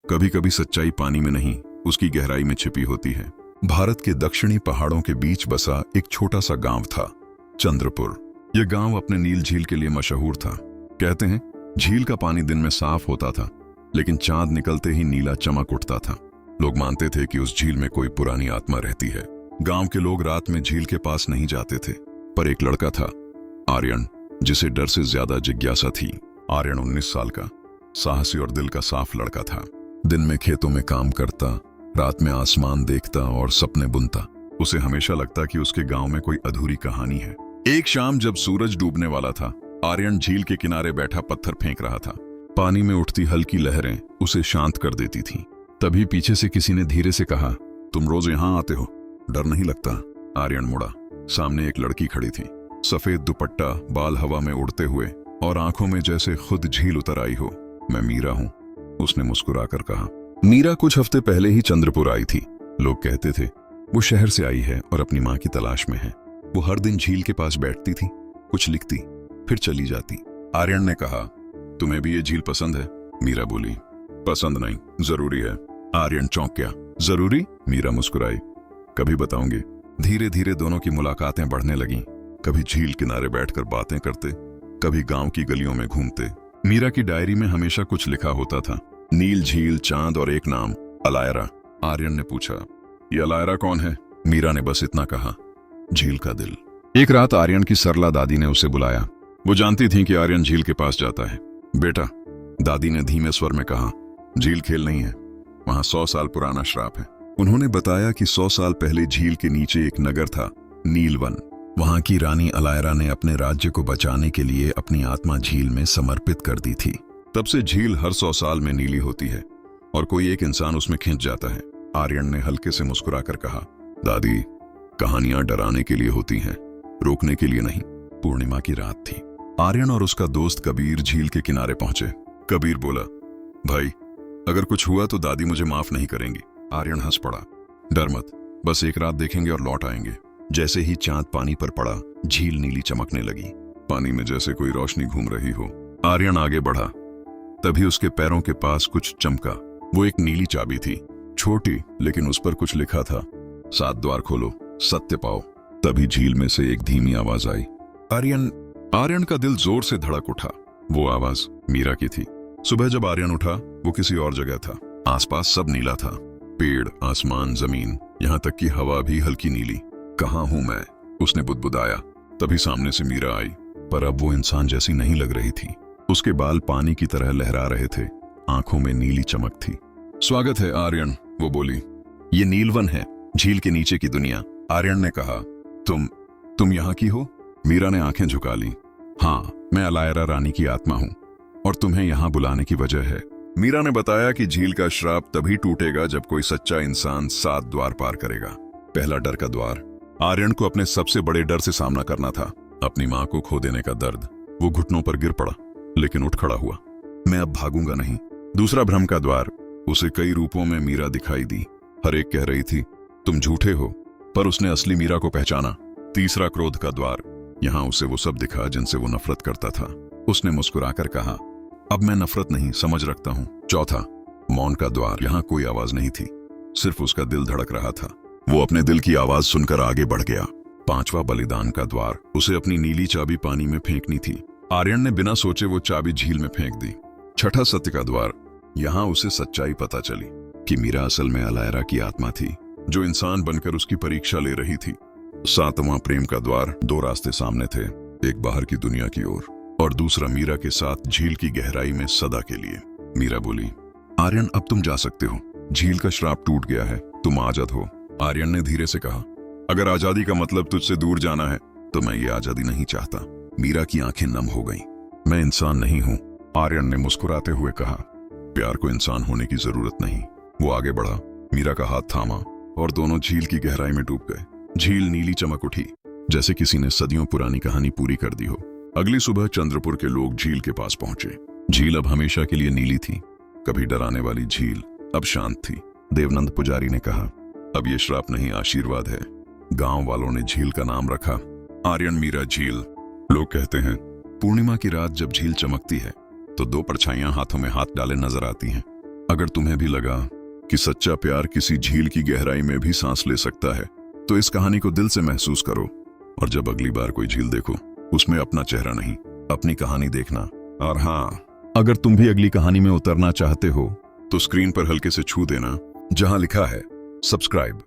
कभी कभी सच्चाई पानी में नहीं, उसकी गहराई में छिपी होती है। भारत के दक्षिणी पहाड़ों के बीच बसा एक छोटा सा गांव था, चंद्रपुर। यह गांव अपने नील झील के लिए मशहूर था। कहते हैं झील का पानी दिन में साफ होता था, लेकिन चांद निकलते ही नीला चमक उठता था। लोग मानते थे कि उस झील में कोई पुरानी आत्मा रहती है। गांव के लोग रात में झील के पास नहीं जाते थे, पर एक लड़का था, आर्यन, जिसे डर से ज्यादा जिज्ञासा थी। आर्यन 19 साल का, साहसी और दिल का साफ लड़का था। दिन में खेतों में काम करता, रात में आसमान देखता और सपने बुनता। उसे हमेशा लगता कि उसके गांव में कोई अधूरी कहानी है। एक शाम जब सूरज डूबने वाला था, आर्यन झील के किनारे बैठा पत्थर फेंक रहा था। पानी में उठती हल्की लहरें उसे शांत कर देती थीं। तभी पीछे से किसी ने धीरे से कहा, तुम रोज यहाँ आते हो, डर नहीं लगता? आर्यन मुड़ा। सामने एक लड़की खड़ी थी, सफेद दुपट्टा, बाल हवा में उड़ते हुए और आंखों में जैसे खुद झील उतर आई हो। मैं मीरा हूं, उसने मुस्कुराकर कहा। मीरा कुछ हफ्ते पहले ही चंद्रपुर आई थी। लोग कहते थे वो शहर से आई है और अपनी मां की तलाश में है। वो हर दिन झील के पास बैठती थी, कुछ लिखती, फिर चली जाती। आर्यन ने कहा, तुम्हें भी ये झील पसंद है? मीरा बोली, पसंद नहीं, जरूरी है। आर्यन चौंक गया। जरूरी? मीरा मुस्कुराई। कभी बताऊंगी। धीरे धीरे दोनों की मुलाकातें बढ़ने लगीं। कभी झील किनारे बैठकर बातें करते, कभी गांव की गलियों में घूमते। मीरा की डायरी में हमेशा कुछ लिखा होता था, नील झील, चांद और एक नाम, अलायरा। आर्यन ने पूछा, ये अलायरा कौन है? मीरा ने बस इतना कहा, झील का दिल। एक रात आर्यन की सरला दादी ने उसे बुलाया। वो जानती थी कि आर्यन झील के पास जाता है। बेटा, दादी ने धीमे स्वर में कहा, झील खेल नहीं है, वहां 100 साल पुराना श्राप है। उन्होंने बताया कि 100 साल पहले झील के नीचे एक नगर था, नीलवन। वहां की रानी अलायरा ने अपने राज्य को बचाने के लिए अपनी आत्मा झील में समर्पित कर दी थी। तब से झील हर 100 साल में नीली होती है और कोई एक इंसान उसमें खिंच जाता है। आर्यन ने हल्के से मुस्कुराकर कहा, दादी, कहानियां डराने के लिए होती हैं, रोकने के लिए नहीं। पूर्णिमा की रात थी। आर्यन और उसका दोस्त कबीर झील के किनारे पहुंचे। कबीर बोला, भाई, अगर कुछ हुआ तो दादी मुझे माफ नहीं करेंगी। आर्यन हंस पड़ा। डर मत, बस एक रात देखेंगे और लौट आएंगे। जैसे ही चांद पानी पर पड़ा, झील नीली चमकने लगी, पानी में जैसे कोई रोशनी घूम रही हो। आर्यन आगे बढ़ा, तभी उसके पैरों के पास कुछ चमका। वो एक नीली चाबी थी, छोटी, लेकिन उस पर कुछ लिखा था, 7 द्वार खोलो, सत्य पाओ। तभी झील में से एक धीमी आवाज आई। आर्यन का दिल जोर से धड़क उठा। वो आवाज मीरा की थी। सुबह जब आर्यन उठा, वो किसी और जगह था। आसपास सब नीला था, पेड़, आसमान, जमीन, यहाँ तक कि हवा भी हल्की नीली। कहाँ हूं मैं? उसने बुदबुदाया। तभी सामने से मीरा आई, पर अब वो इंसान जैसी नहीं लग रही थी। उसके बाल पानी की तरह लहरा रहे थे, आंखों में नीली चमक थी। स्वागत है आर्यन, वो बोली। ये नीलवन है, झील के नीचे की दुनिया। आर्यन ने कहा, तुम यहाँ की हो? मीरा ने आंखें झुका ली। हाँ, मैं अलायरा रानी की आत्मा हूँ और तुम्हें यहाँ बुलाने की वजह है। मीरा ने बताया कि झील का श्राप तभी टूटेगा जब कोई सच्चा इंसान 7 द्वार पार करेगा। पहला डर का द्वार। आर्यन को अपने सबसे बड़े डर से सामना करना था, अपनी मां को खो देने का दर्द। वो घुटनों पर गिर पड़ा, लेकिन उठ खड़ा हुआ। मैं अब भागूंगा नहीं। दूसरा भ्रम का द्वार। उसे कई रूपों में मीरा दिखाई दी। हर एक कह रही थी, तुम झूठे हो, पर उसने असली मीरा को पहचाना। तीसरा क्रोध का द्वार। यहाँ उसे वो सब दिखा जिनसे वो नफरत करता था। उसने मुस्कुराकर कहा, अब मैं नफरत नहीं, समझ रखता हूँ। चौथा मौन का द्वार। यहाँ कोई आवाज नहीं थी, सिर्फ उसका दिल धड़क रहा था। वो अपने दिल की आवाज सुनकर आगे बढ़ गया। पांचवा बलिदान का द्वार। उसे अपनी नीली चाबी पानी में फेंकनी थी। आर्यन ने बिना सोचे वो चाबी झील में फेंक दी। छठा सत्य का द्वार। यहाँ उसे सच्चाई पता चली कि मीरा असल में अलायरा की आत्मा थी, जो इंसान बनकर उसकी परीक्षा ले रही थी। सातवां प्रेम का द्वार। 2 रास्ते सामने थे, एक बाहर की दुनिया की ओर और दूसरा मीरा के साथ झील की गहराई में सदा के लिए। मीरा बोली, आर्यन, अब तुम जा सकते हो, झील का श्राप टूट गया है, तुम आजाद हो। आर्यन ने धीरे से कहा, अगर आजादी का मतलब तुझसे दूर जाना है तो मैं ये आजादी नहीं चाहता। मीरा की आंखें नम हो गईं। मैं इंसान नहीं हूं, आर्यन ने मुस्कुराते हुए कहा। प्यार को इंसान होने की जरूरत नहीं। वो आगे बढ़ा, मीरा का हाथ थामा और दोनों झील की गहराई में डूब गए। झील नीली चमक उठी, जैसे किसी ने सदियों पुरानी कहानी पूरी कर दी हो। अगली सुबह चंद्रपुर के लोग झील के पास पहुंचे। झील अब हमेशा के लिए नीली थी। कभी डराने वाली झील अब शांत थी। देवनंद पुजारी ने कहा, अब ये श्राप नहीं, आशीर्वाद है। गांव वालों ने झील का नाम रखा, आर्यन मीरा झील। लोग कहते हैं पूर्णिमा की रात जब झील चमकती है तो 2 परछाइयां हाथों में हाथ डाले नजर आती हैं। अगर तुम्हें भी लगा कि सच्चा प्यार किसी झील की गहराई में भी सांस ले सकता है, तो इस कहानी को दिल से महसूस करो। और जब अगली बार कोई झील देखो, उसमें अपना चेहरा नहीं, अपनी कहानी देखना। और हाँ, अगर तुम भी अगली कहानी में उतरना चाहते हो तो स्क्रीन पर हल्के से छू देना जहां लिखा है सब्सक्राइब।